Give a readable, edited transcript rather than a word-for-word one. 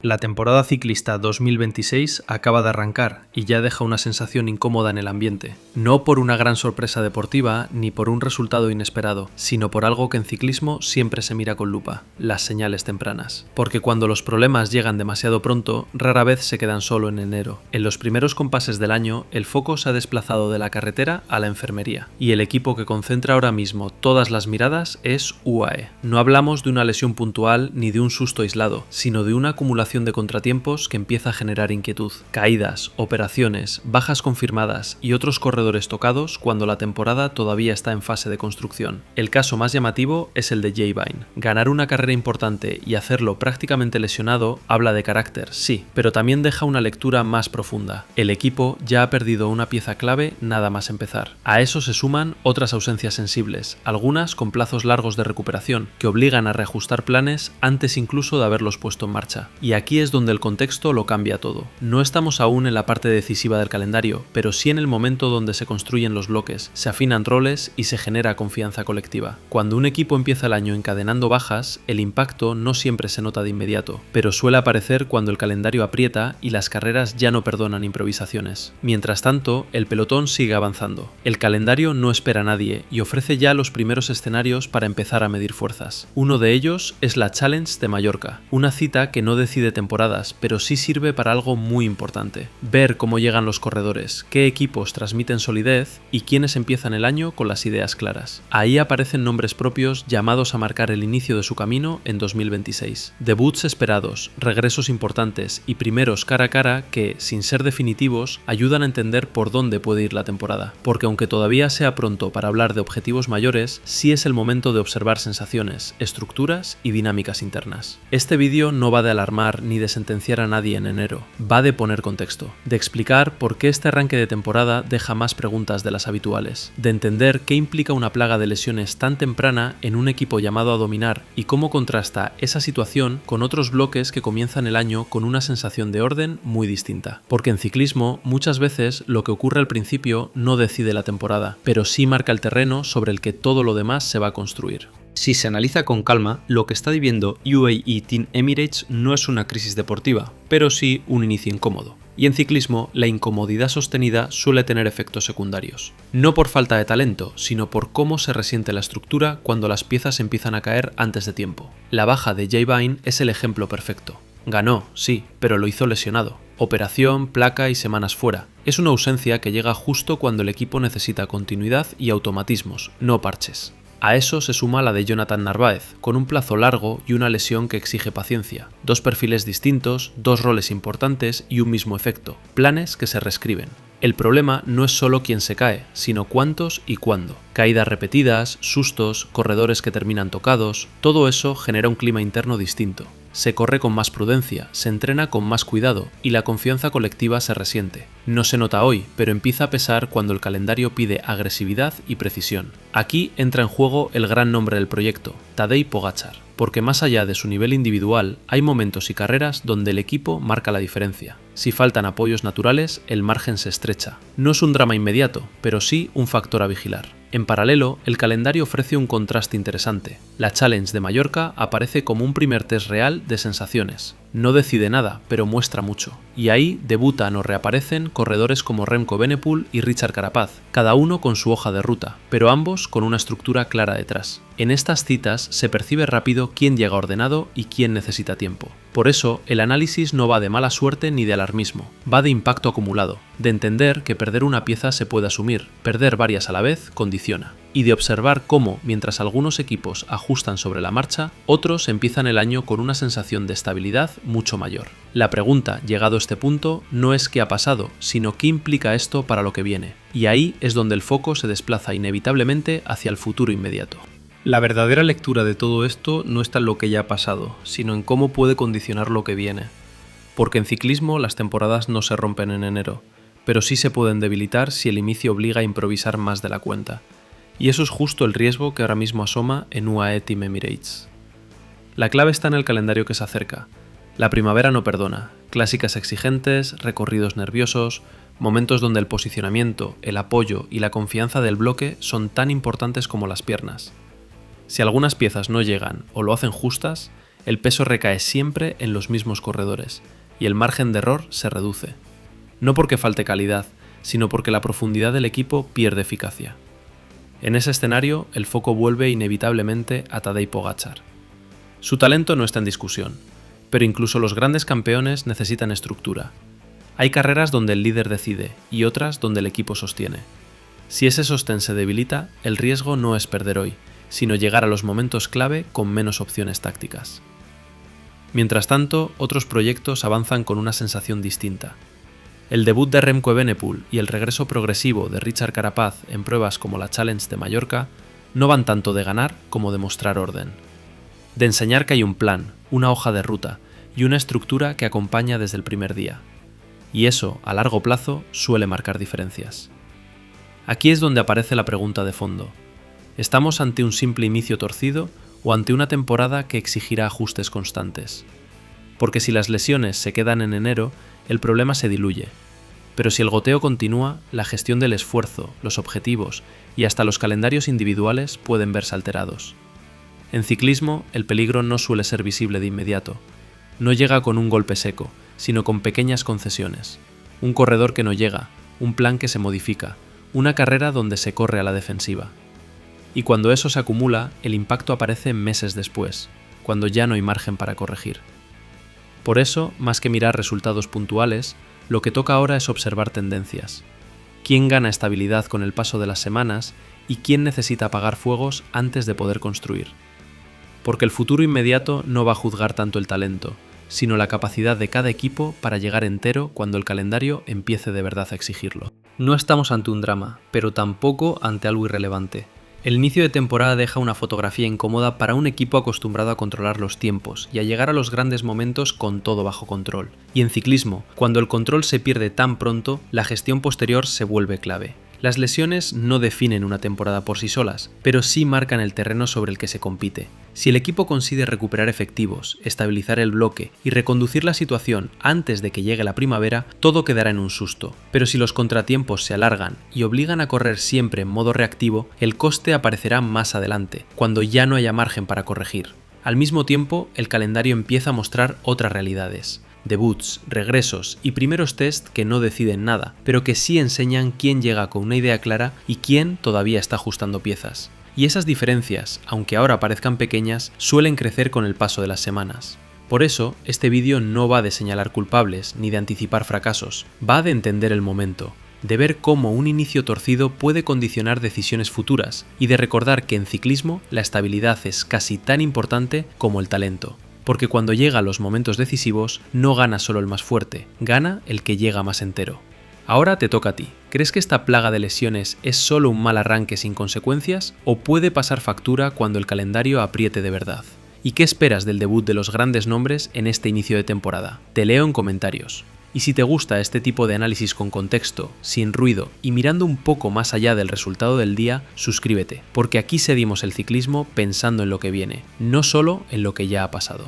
La temporada ciclista 2026 acaba de arrancar y ya deja una sensación incómoda en el ambiente. No por una gran sorpresa deportiva ni por un resultado inesperado, sino por algo que en ciclismo siempre se mira con lupa: las señales tempranas. Porque cuando los problemas llegan demasiado pronto, rara vez se quedan solo en enero. En los primeros compases del año, el foco se ha desplazado de la carretera a la enfermería. Y el equipo que concentra ahora mismo todas las miradas es UAE. No hablamos de una lesión puntual ni de un susto aislado, sino de una acumulación de contratiempos que empieza a generar inquietud. Caídas, operaciones, bajas confirmadas y otros corredores tocados cuando la temporada todavía está en fase de construcción. El caso más llamativo es el de Jay Vine. Ganar una carrera importante y hacerlo prácticamente lesionado habla de carácter, sí, pero también deja una lectura más profunda. El equipo ya ha perdido una pieza clave nada más empezar. A eso se suman otras ausencias sensibles, algunas con plazos largos de recuperación, que obligan a reajustar planes antes incluso de haberlos puesto en marcha. Y aquí es donde el contexto lo cambia todo. No estamos aún en la parte decisiva del calendario, pero sí en el momento donde se construyen los bloques, se afinan roles y se genera confianza colectiva. Cuando un equipo empieza el año encadenando bajas, el impacto no siempre se nota de inmediato, pero suele aparecer cuando el calendario aprieta y las carreras ya no perdonan improvisaciones. Mientras tanto, el pelotón sigue avanzando. El calendario no espera a nadie y ofrece ya los primeros escenarios para empezar a medir fuerzas. Uno de ellos es la Challenge de Mallorca, una cita que no decide temporadas, pero sí sirve para algo muy importante: ver cómo llegan los corredores, qué equipos transmiten solidez y quiénes empiezan el año con las ideas claras. Ahí aparecen nombres propios llamados a marcar el inicio de su camino en 2026. Debuts esperados, regresos importantes y primeros cara a cara que, sin ser definitivos, ayudan a entender por dónde puede ir la temporada. Porque aunque todavía sea pronto para hablar de objetivos mayores, sí es el momento de observar sensaciones, estructuras y dinámicas internas. Este vídeo no va de alarmar ni de sentenciar a nadie en enero, va de poner contexto, de explicar por qué este arranque de temporada deja más preguntas de las habituales, de entender qué implica una plaga de lesiones tan temprana en un equipo llamado a dominar y cómo contrasta esa situación con otros bloques que comienzan el año con una sensación de orden muy distinta. Porque en ciclismo muchas veces lo que ocurre al principio no decide la temporada, pero sí marca el terreno sobre el que todo lo demás se va a construir. Si se analiza con calma, lo que está viviendo UAE Team Emirates no es una crisis deportiva, pero sí un inicio incómodo. Y en ciclismo, la incomodidad sostenida suele tener efectos secundarios. No por falta de talento, sino por cómo se resiente la estructura cuando las piezas empiezan a caer antes de tiempo. La baja de Jay Vine es el ejemplo perfecto. Ganó, sí, pero lo hizo lesionado. Operación, placa y semanas fuera. Es una ausencia que llega justo cuando el equipo necesita continuidad y automatismos, no parches. A eso se suma la de Jonathan Narváez, con un plazo largo y una lesión que exige paciencia. Dos perfiles distintos, dos roles importantes y un mismo efecto. Planes que se reescriben. El problema no es solo quién se cae, sino cuántos y cuándo. Caídas repetidas, sustos, corredores que terminan tocados, todo eso genera un clima interno distinto. Se corre con más prudencia, se entrena con más cuidado y la confianza colectiva se resiente. No se nota hoy, pero empieza a pesar cuando el calendario pide agresividad y precisión. Aquí entra en juego el gran nombre del proyecto, Tadej Pogačar, porque más allá de su nivel individual, hay momentos y carreras donde el equipo marca la diferencia. Si faltan apoyos naturales, el margen se estrecha. No es un drama inmediato, pero sí un factor a vigilar. En paralelo, el calendario ofrece un contraste interesante. La Challenge de Mallorca aparece como un primer test real de sensaciones. No decide nada, pero muestra mucho. Y ahí debutan o reaparecen corredores como Remco Evenepoel y Richard Carapaz, cada uno con su hoja de ruta, pero ambos con una estructura clara detrás. En estas citas se percibe rápido quién llega ordenado y quién necesita tiempo. Por eso, el análisis no va de mala suerte ni de alarmismo, va de impacto acumulado, de entender que perder una pieza se puede asumir, perder varias a la vez condiciona, y de observar cómo, mientras algunos equipos ajustan sobre la marcha, otros empiezan el año con una sensación de estabilidad mucho mayor. La pregunta, llegado a este punto, no es qué ha pasado, sino qué implica esto para lo que viene, y ahí es donde el foco se desplaza inevitablemente hacia el futuro inmediato. La verdadera lectura de todo esto no está en lo que ya ha pasado, sino en cómo puede condicionar lo que viene. Porque en ciclismo las temporadas no se rompen en enero, pero sí se pueden debilitar si el inicio obliga a improvisar más de la cuenta. Y eso es justo el riesgo que ahora mismo asoma en UAE Team Emirates. La clave está en el calendario que se acerca. La primavera no perdona, clásicas exigentes, recorridos nerviosos, momentos donde el posicionamiento, el apoyo y la confianza del bloque son tan importantes como las piernas. Si algunas piezas no llegan o lo hacen justas, el peso recae siempre en los mismos corredores y el margen de error se reduce. No porque falte calidad, sino porque la profundidad del equipo pierde eficacia. En ese escenario, el foco vuelve inevitablemente a Tadej Pogačar. Su talento no está en discusión, pero incluso los grandes campeones necesitan estructura. Hay carreras donde el líder decide y otras donde el equipo sostiene. Si ese sostén se debilita, el riesgo no es perder hoy, sino llegar a los momentos clave con menos opciones tácticas. Mientras tanto, otros proyectos avanzan con una sensación distinta. El debut de Remco Evenepoel y el regreso progresivo de Richard Carapaz en pruebas como la Challenge de Mallorca no van tanto de ganar como de mostrar orden. De enseñar que hay un plan, una hoja de ruta y una estructura que acompaña desde el primer día. Y eso, a largo plazo, suele marcar diferencias. Aquí es donde aparece la pregunta de fondo. ¿Estamos ante un simple inicio torcido o ante una temporada que exigirá ajustes constantes? Porque si las lesiones se quedan en enero, el problema se diluye. Pero si el goteo continúa, la gestión del esfuerzo, los objetivos y hasta los calendarios individuales pueden verse alterados. En ciclismo, el peligro no suele ser visible de inmediato. No llega con un golpe seco, sino con pequeñas concesiones. Un corredor que no llega, un plan que se modifica, una carrera donde se corre a la defensiva. Y cuando eso se acumula, el impacto aparece meses después, cuando ya no hay margen para corregir. Por eso, más que mirar resultados puntuales, lo que toca ahora es observar tendencias. ¿Quién gana estabilidad con el paso de las semanas y quién necesita apagar fuegos antes de poder construir? Porque el futuro inmediato no va a juzgar tanto el talento, sino la capacidad de cada equipo para llegar entero cuando el calendario empiece de verdad a exigirlo. No estamos ante un drama, pero tampoco ante algo irrelevante. El inicio de temporada deja una fotografía incómoda para un equipo acostumbrado a controlar los tiempos y a llegar a los grandes momentos con todo bajo control. Y en ciclismo, cuando el control se pierde tan pronto, la gestión posterior se vuelve clave. Las lesiones no definen una temporada por sí solas, pero sí marcan el terreno sobre el que se compite. Si el equipo consigue recuperar efectivos, estabilizar el bloque y reconducir la situación antes de que llegue la primavera, todo quedará en un susto. Pero si los contratiempos se alargan y obligan a correr siempre en modo reactivo, el coste aparecerá más adelante, cuando ya no haya margen para corregir. Al mismo tiempo, el calendario empieza a mostrar otras realidades. Debuts, regresos y primeros test que no deciden nada, pero que sí enseñan quién llega con una idea clara y quién todavía está ajustando piezas. Y esas diferencias, aunque ahora parezcan pequeñas, suelen crecer con el paso de las semanas. Por eso, este vídeo no va de señalar culpables ni de anticipar fracasos, va de entender el momento, de ver cómo un inicio torcido puede condicionar decisiones futuras y de recordar que en ciclismo la estabilidad es casi tan importante como el talento. Porque cuando llega a los momentos decisivos, no gana solo el más fuerte, gana el que llega más entero. Ahora te toca a ti. ¿Crees que esta plaga de lesiones es solo un mal arranque sin consecuencias o puede pasar factura cuando el calendario apriete de verdad? ¿Y qué esperas del debut de los grandes nombres en este inicio de temporada? Te leo en comentarios. Y si te gusta este tipo de análisis con contexto, sin ruido y mirando un poco más allá del resultado del día, suscríbete, porque aquí seguimos el ciclismo pensando en lo que viene, no solo en lo que ya ha pasado.